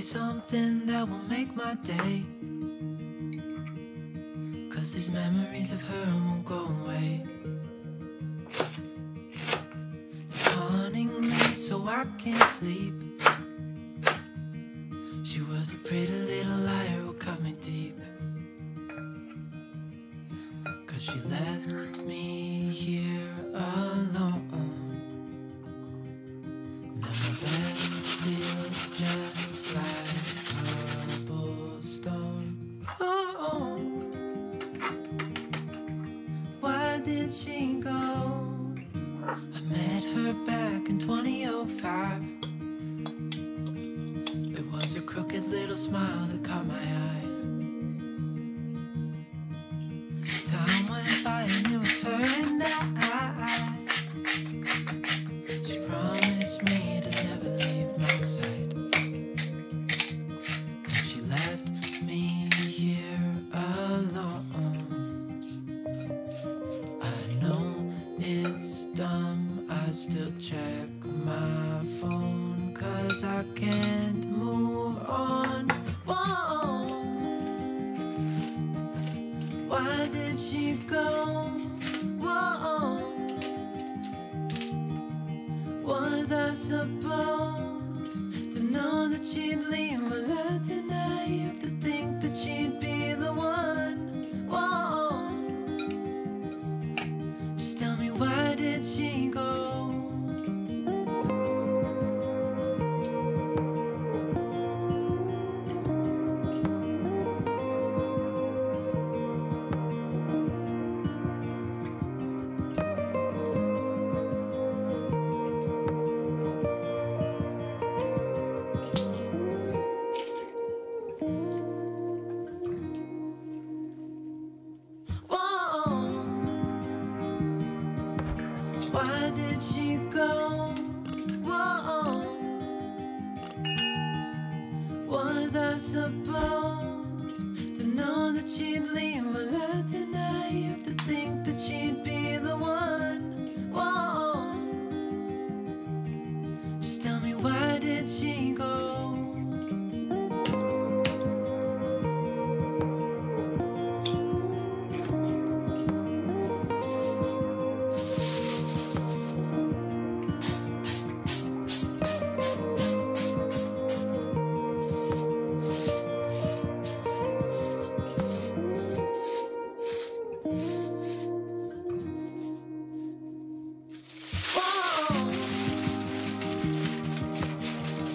something that will make my day, 'cause these memories of her won't go away. You're haunting me so I can't sleep. She was a pretty little liar who cut me deep, 'cause she left me here alone. Now my bed feels just like cobblestone. Oh, why did she go? I met her back in 2005. It was her crooked little smile that caught my eye. Time went by and it was her and I. She promised me to never leave my side, and she left me here alone. I know it's dumb, I still check my phone, 'cause I can't move on. Whoa. Why did she go? Whoa. Was I supposed to know that she'd leave? Was I too naive to think that she'd be the one? Whoa. Just tell me, why did she go? Why did she go? Whoa. Was I supposed to know that she'd leave? Was I too naive to think that she'd be the one? Whoa. Just tell me, why did she go?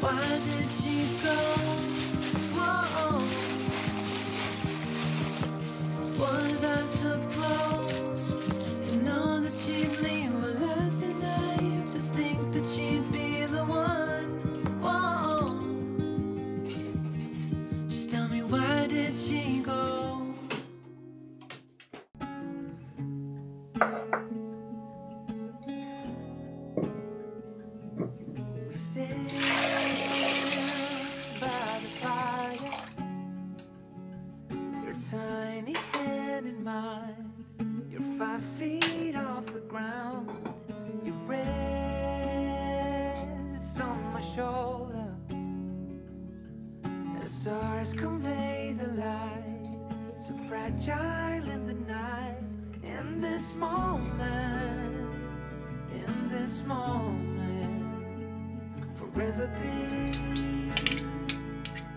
Why did she go? Whoa. Was I supposed to know that she'd leave? Was I too naive to think that she'd be the one? Whoa. Just tell me, why did she go? We stand by the fire, your tiny hand in mine. You're 5 feet off the ground. You rest on my shoulder. The stars convey the light, so fragile in the night. In this moment, in this moment, forever be,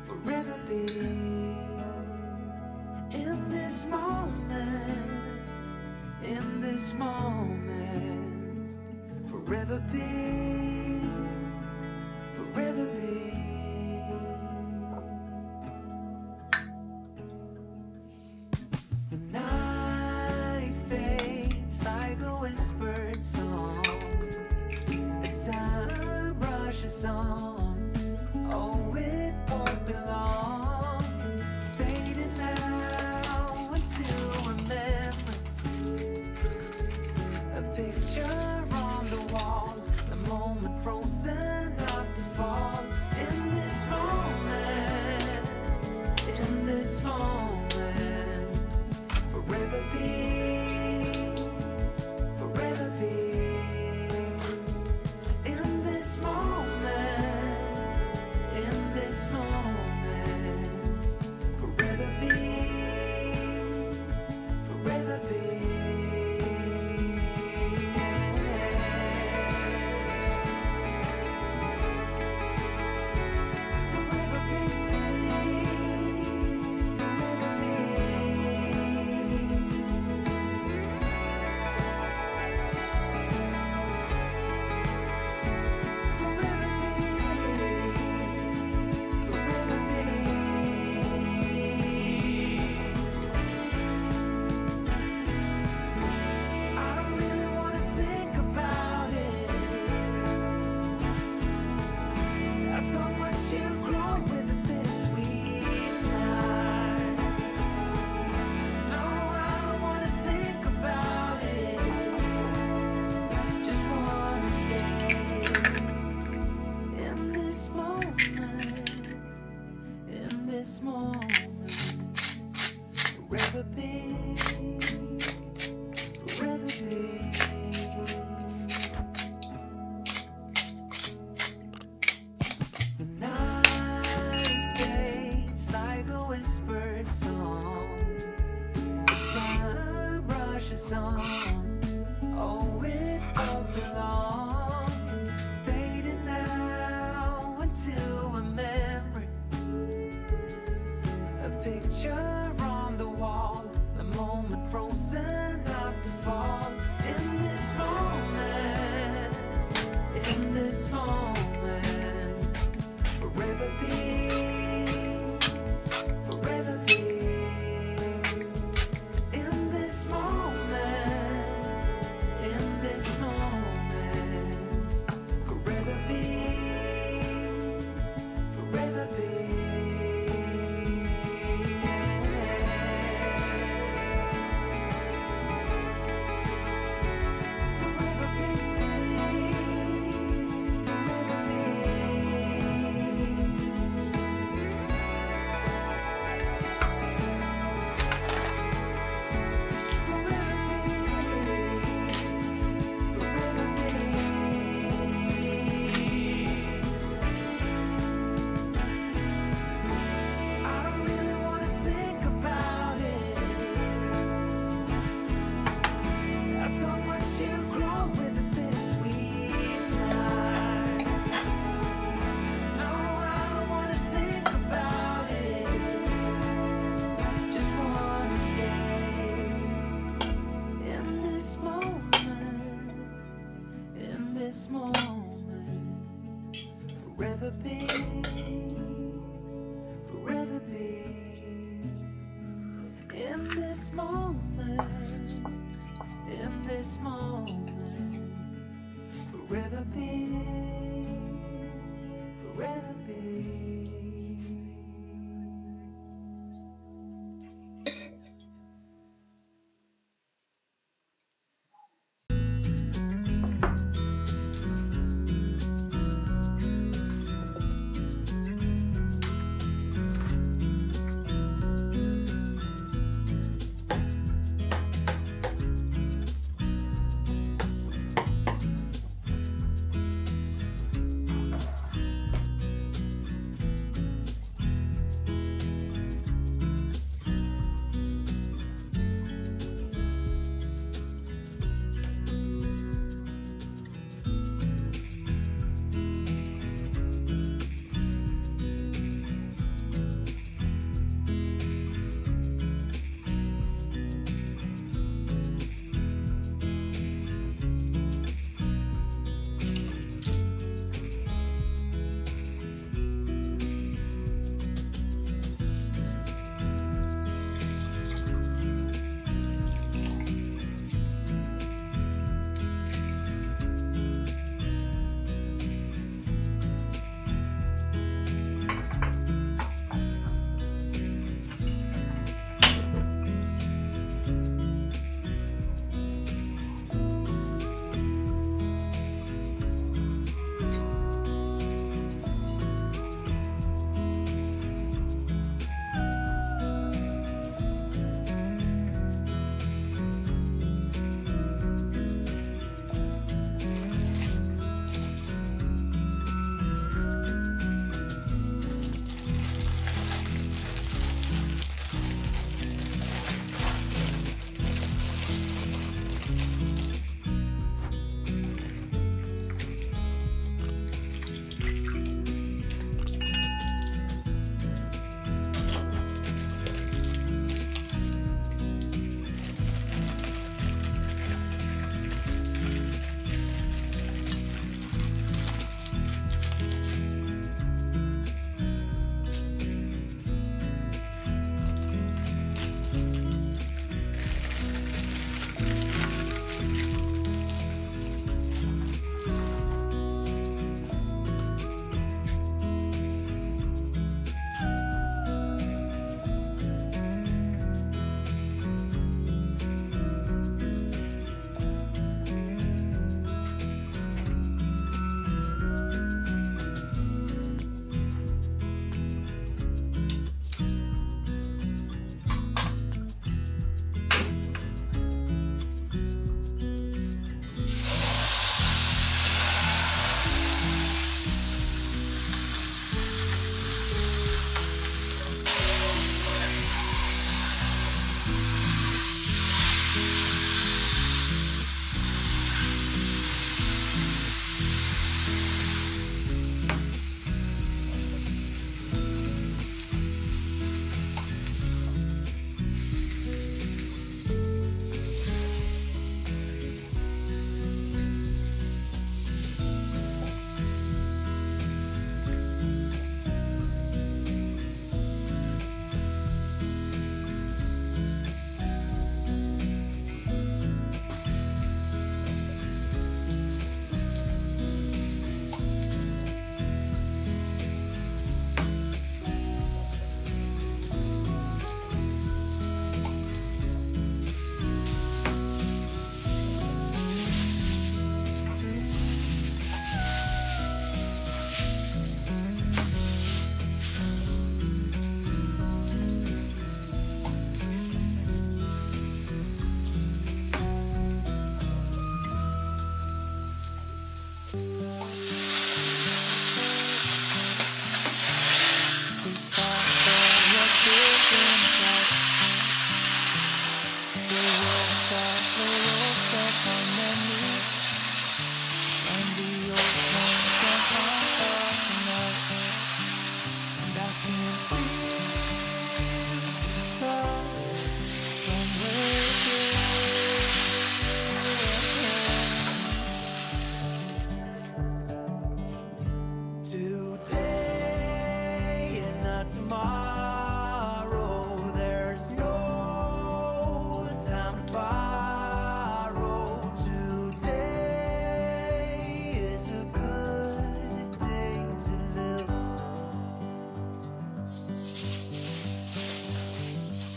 forever be. In this moment, in this moment, forever be, forever be. The night fades like a whispered song as time rushes on. Oh, it won't be long, fading now into a memory, a picture on the wall, a moment frozen not to fall. In this moment, in this moment, forever be, forever be. In this moment, this moment, forever be, forever be. In this moment, in this moment, forever be, forever be.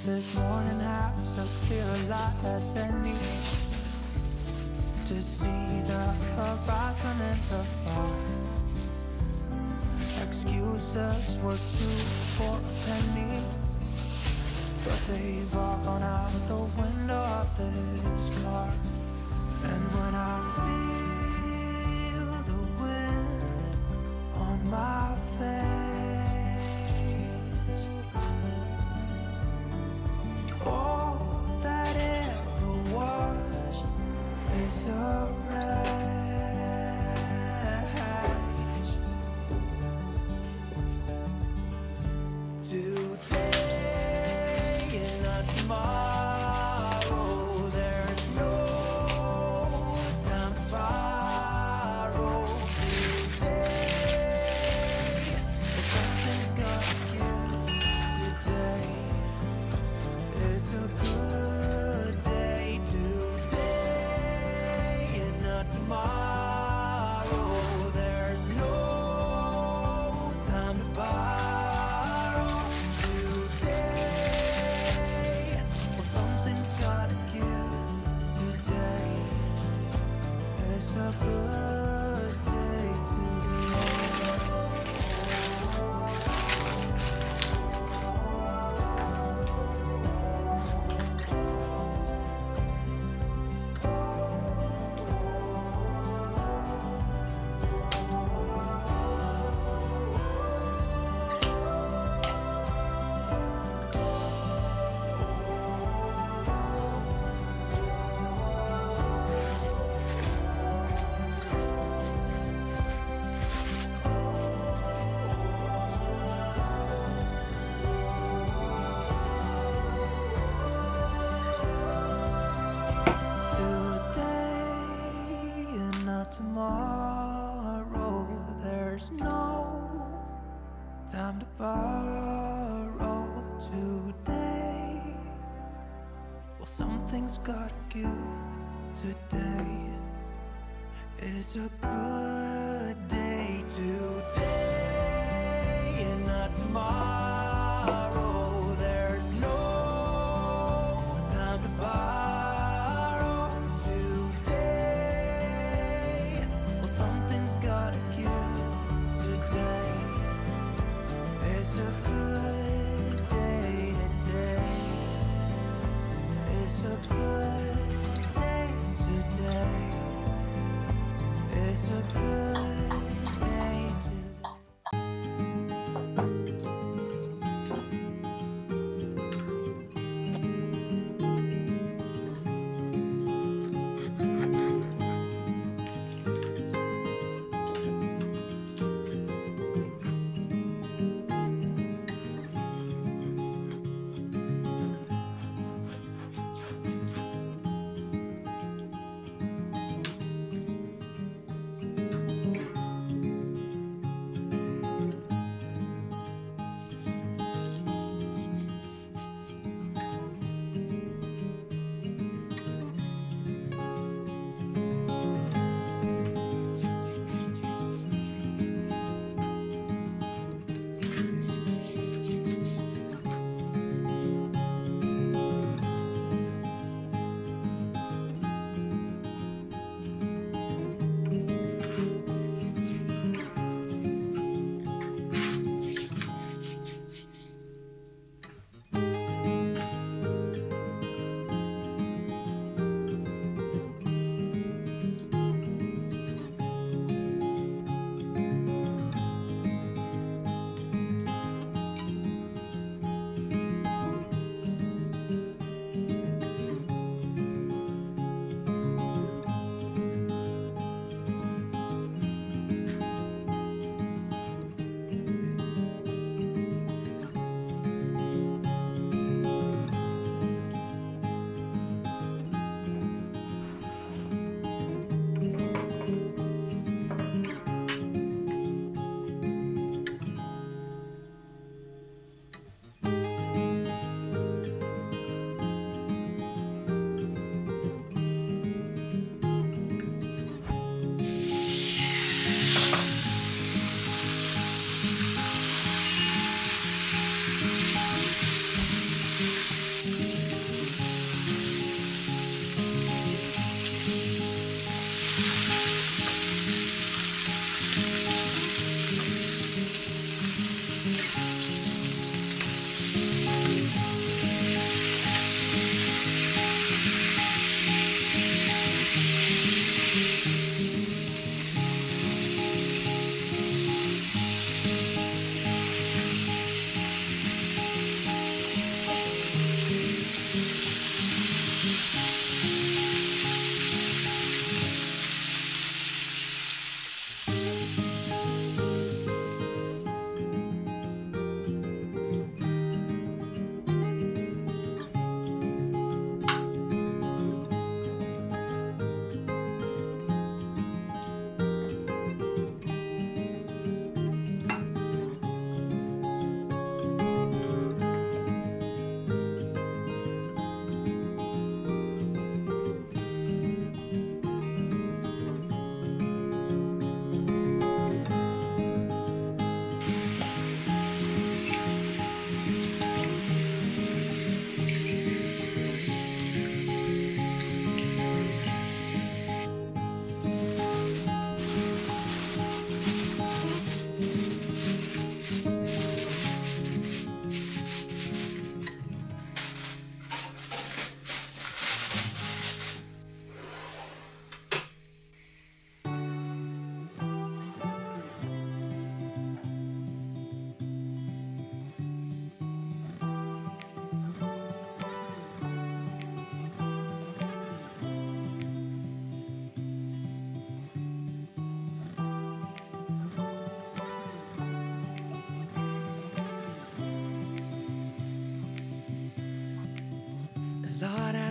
this morning has a clear light as any, to see the horizon and the far. Excuses were two for a penny, but they've all gone out the window of this car. And when I feel the wind on my face, all that ever was is a rage. Today and not tomorrow, there's no time to borrow. Today, something's gotta give. Today is a good day. Today and not tomorrow, there's no time to borrow. Today, well, something's gotta give. Today is a good day to today and not tomorrow, there's no time to borrow. Today, well, something's gotta give. Today is a good day. Today and not tomorrow, there's no time to borrow. Today, well, something's gotta give. Today is a good day. Today is a good day. Today is a good day.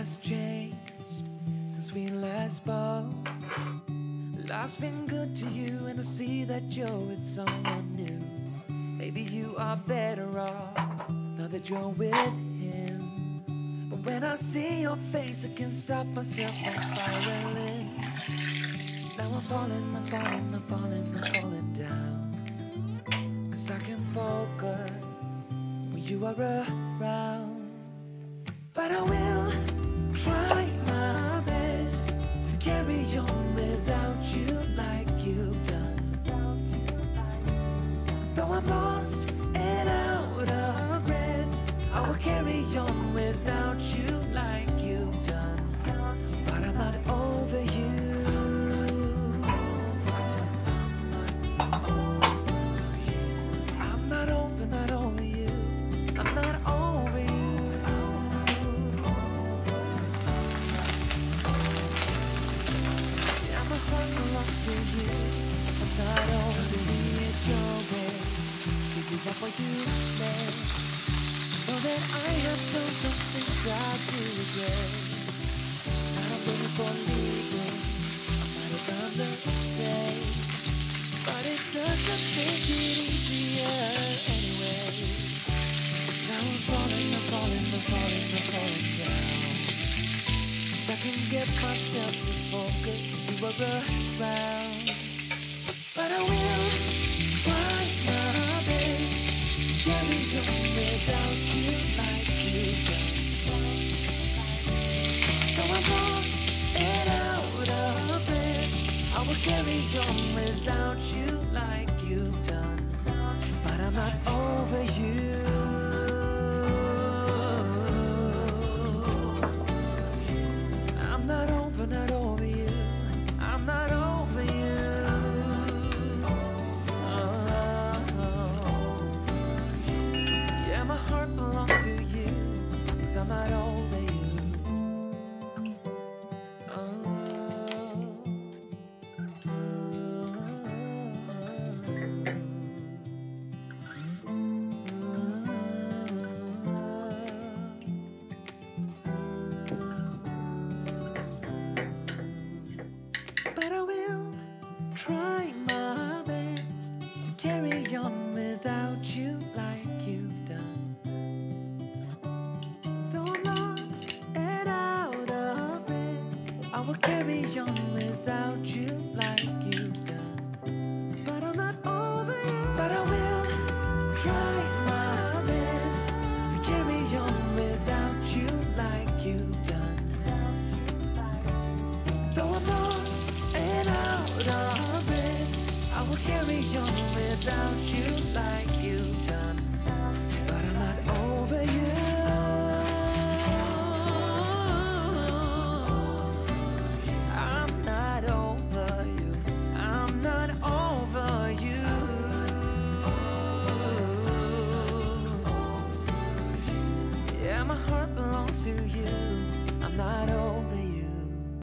has changed since we last spoke. Life's been good to you, and I see that you're with someone new. Maybe you are better off now that you're with him. But when I see your face, I can't stop myself from spiraling. Now I'm falling, I'm falling, I'm falling, I'm falling down. 'Cause I can focus when you are around. But I will try my best to carry on without you like you've done. Though I'm lost and out of breath, I will carry on without you like you've done. But I'm not over you. I'm not over you. I'm not over you. Yeah, my heart belongs to you. I'm not over it your way. Give you up what you said. Know that I have done some things I do regret. I don't think for leaving, might have done the same. But it doesn't make it easier anyway. Now I'm falling, I'm falling, I'm falling, I'm falling down. If I can get myself to focus, you are around. But I will try my best to carry on without you like you've done. So I'm lost and out of breath, I will carry on without you like you've done. But I'm not over you. I'm not over you. I'm not over you. Yeah, my heart belongs to you, 'cause I'm not over you. But I will try my best to carry on without you like you've done. Though I'm lost and out of breath, I will carry on without you like you've done. But I'm not over you. But I will try my best to carry on without you like you've done. Though I'm lost and out of breath, I will carry on without you like